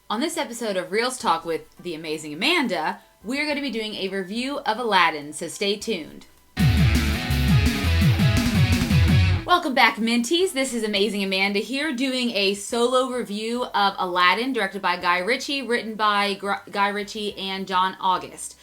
On this episode of Reels Talk with the amazing Amanda, we're going to be doing a review of Aladdin, so stay tuned. Welcome back, Minties. This is Amazing Amanda here doing a solo review of Aladdin, directed by Guy Ritchie, written by Guy Ritchie and John August.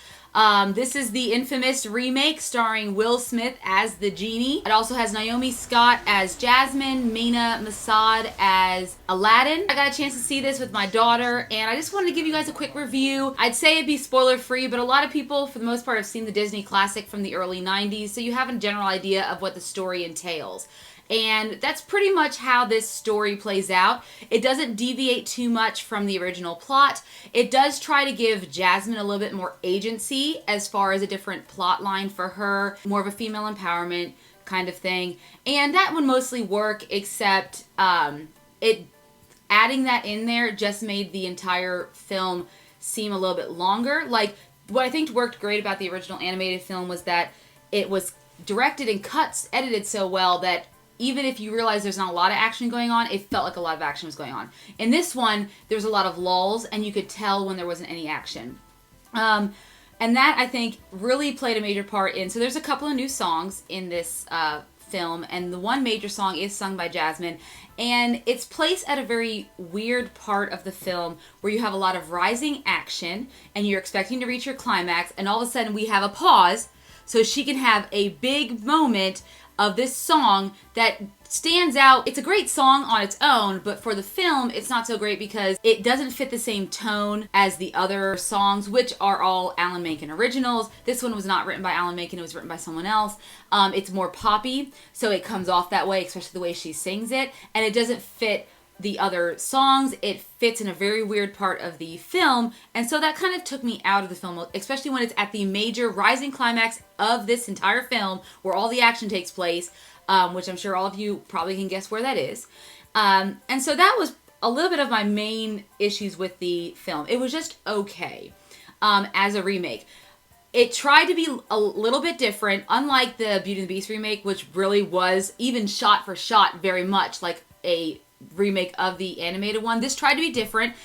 This is the infamous remake starring Will Smith as the genie. It also has Naomi Scott as Jasmine, Mena Massoud as Aladdin. I got a chance to see this with my daughter, and I just wanted to give you guys a quick review. I'd say it'd be spoiler-free, but a lot of people, for the most part, have seen the Disney classic from the early 90s, so you have a general idea of what the story entails. And that's pretty much how this story plays out. It doesn't deviate too much from the original plot. It does try to give Jasmine a little bit more agency as far as a different plot line for her, more of a female empowerment kind of thing. And that would mostly work, except adding that in there just made the entire film seem a little bit longer. Like, what I think worked great about the original animated film was that it was directed and edited so well that even if you realize there's not a lot of action going on, it felt like a lot of action was going on. In this one, there's a lot of lulls, and you could tell when there wasn't any action. And that, I think, really played a major part in... So there's a couple of new songs in this film, and the one major song is sung by Jasmine, and it's placed at a very weird part of the film where you have a lot of rising action, and you're expecting to reach your climax, and all of a sudden we have a pause so she can have a big moment of this song that stands out. It's a great song on its own, but for the film, it's not so great because it doesn't fit the same tone as the other songs, which are all Alan Menken originals. This one was not written by Alan Menken, it was written by someone else. It's more poppy, so it comes off that way, especially the way she sings it, and it doesn't fit the other songs. It fits in a very weird part of the film, and so that kind of took me out of the film, especially when it's at the major rising climax of this entire film where all the action takes place, which I'm sure all of you probably can guess where that is. And so that was a little bit of my main issues with the film. It was just okay as a remake. It tried to be a little bit different, unlike the Beauty and the Beast remake, which really was, even shot for shot, very much like a remake of the animated one. This tried to be different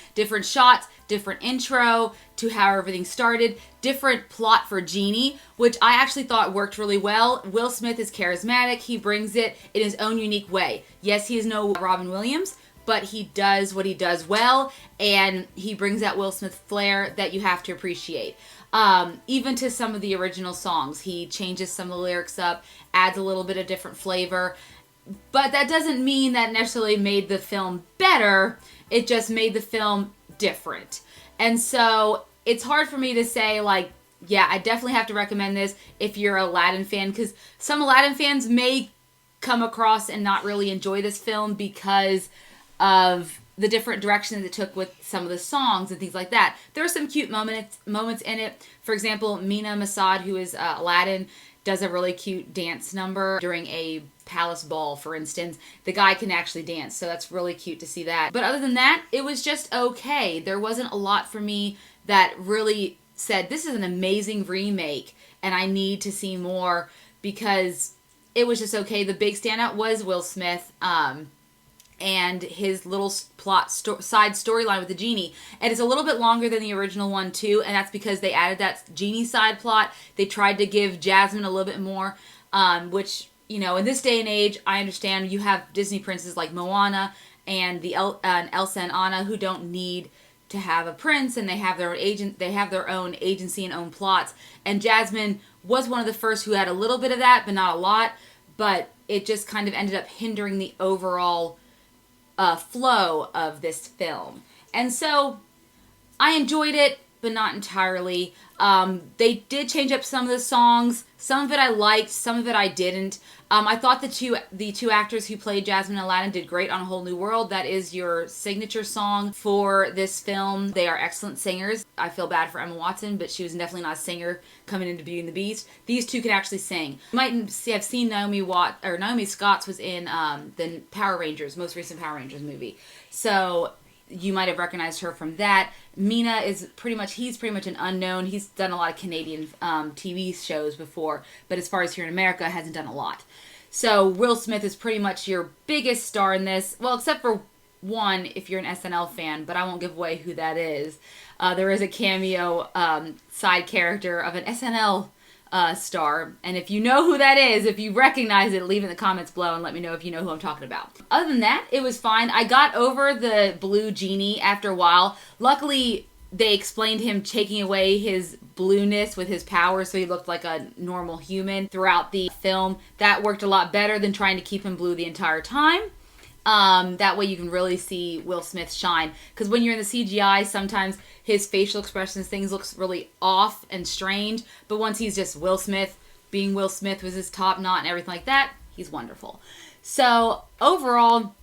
shots, different intro to how everything started, different plot for Genie, which I actually thought worked really well. Will Smith is charismatic. He brings it in his own unique way. Yes, he is no Robin Williams, but he does what he does well, and he brings that Will Smith flair that you have to appreciate. Even to some of the original songs, he changes some of the lyrics up, adds a little bit of different flavor. But that doesn't mean that necessarily made the film better. It just made the film different. And so it's hard for me to say, like, yeah, I definitely have to recommend this if you're an Aladdin fan, because some Aladdin fans may come across and not really enjoy this film because of the different direction that it took with some of the songs and things like that. There are some cute moments in it. For example, Mena Massoud, who is Aladdin, does a really cute dance number during a palace ball, for instance. The guy can actually dance, so that's really cute to see that. But other than that, it was just okay. There wasn't a lot for me that really said, this is an amazing remake, and I need to see more, because it was just okay. The big standout was Will Smith, and his little side storyline with the genie. And it's a little bit longer than the original one, too, and that's because they added that genie side plot. They tried to give Jasmine a little bit more, which, you know, in this day and age, I understand you have Disney princes like Moana and Elsa and Anna who don't need to have a prince, and they have their own agency and own plots. And Jasmine was one of the first who had a little bit of that, but not a lot. But it just kind of ended up hindering the overall flow of this film. And so I enjoyed it, but not entirely. They did change up some of the songs. Some of it I liked, some of it I didn't. I thought the two actors who played Jasmine and Aladdin did great on A Whole New World. That is your signature song for this film. They are excellent singers. I feel bad for Emma Watson, but she was definitely not a singer coming into Beauty and the Beast. These two can actually sing. You might have seen Naomi Scott's was in the Power Rangers, most recent Power Rangers movie. So you might have recognized her from that. Mena is he's pretty much an unknown. He's done a lot of Canadian TV shows before, but as far as here in America, hasn't done a lot. So Will Smith is pretty much your biggest star in this. Well, except for one, if you're an SNL fan, but I won't give away who that is. There is a cameo side character of an SNL star, and if you know who that is, if you recognize it, leave it in the comments below and let me know if you know who I'm talking about. Other than that, it was fine. I got over the blue genie after a while. Luckily, they explained him taking away his blueness with his power, so he looked like a normal human throughout the film. That worked a lot better than trying to keep him blue the entire time. That way you can really see Will Smith shine. Because when you're in the CGI, sometimes his facial expressions, things looks really off and strange. But once he's just Will Smith, being Will Smith with his top knot and everything like that, he's wonderful. So overall,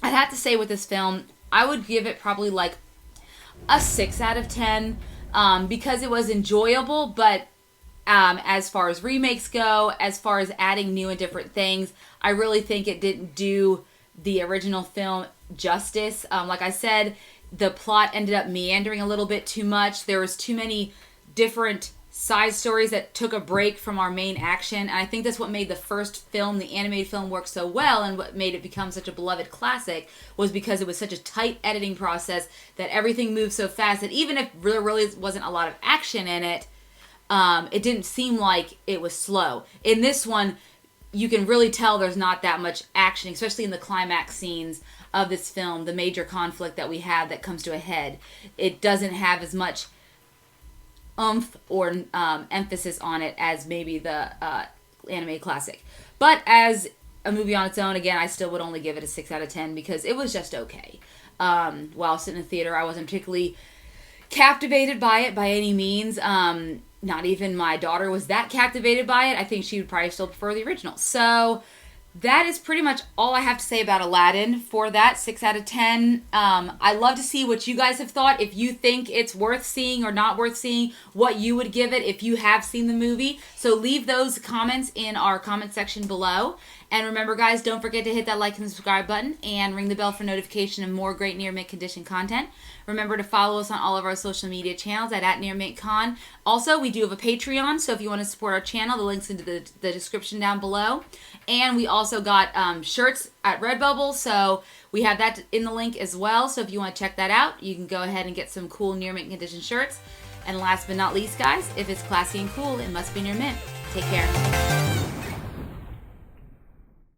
I'd have to say with this film, I would give it probably like a 6 out of 10 because it was enjoyable, but as far as remakes go, as far as adding new and different things, I really think it didn't do the original film justice. Like I said, the plot ended up meandering a little bit too much. There was too many different side stories that took a break from our main action, and I think that's what made the first film, the animated film, work so well, and what made it become such a beloved classic was because it was such a tight editing process that everything moved so fast that even if there really wasn't a lot of action in it, it didn't seem like it was slow. In this one, you can really tell there's not that much action, especially in the climax scenes of this film, the major conflict that we have that comes to a head. It doesn't have as much oomph or emphasis on it as maybe the animated classic. But as a movie on its own, again, I still would only give it a 6 out of 10 because it was just okay. While sitting in the theater, I wasn't particularly captivated by it by any means. Not even my daughter was that captivated by it. I think she would probably still prefer the original. So that is pretty much all I have to say about Aladdin for that 6 out of 10. I'd love to see what you guys have thought. If you think it's worth seeing or not worth seeing, what you would give it if you have seen the movie. So leave those comments in our comment section below. And remember, guys, don't forget to hit that like and subscribe button and ring the bell for notification of more great near mint condition content. Remember to follow us on all of our social media channels at Near Mint Con. Also, we do have a Patreon, so if you want to support our channel, the link's in the description down below. And we also got shirts at Redbubble, so we have that in the link as well. So if you want to check that out, you can go ahead and get some cool near mint condition shirts. And last but not least, guys, if it's classy and cool, it must be near mint. Take care.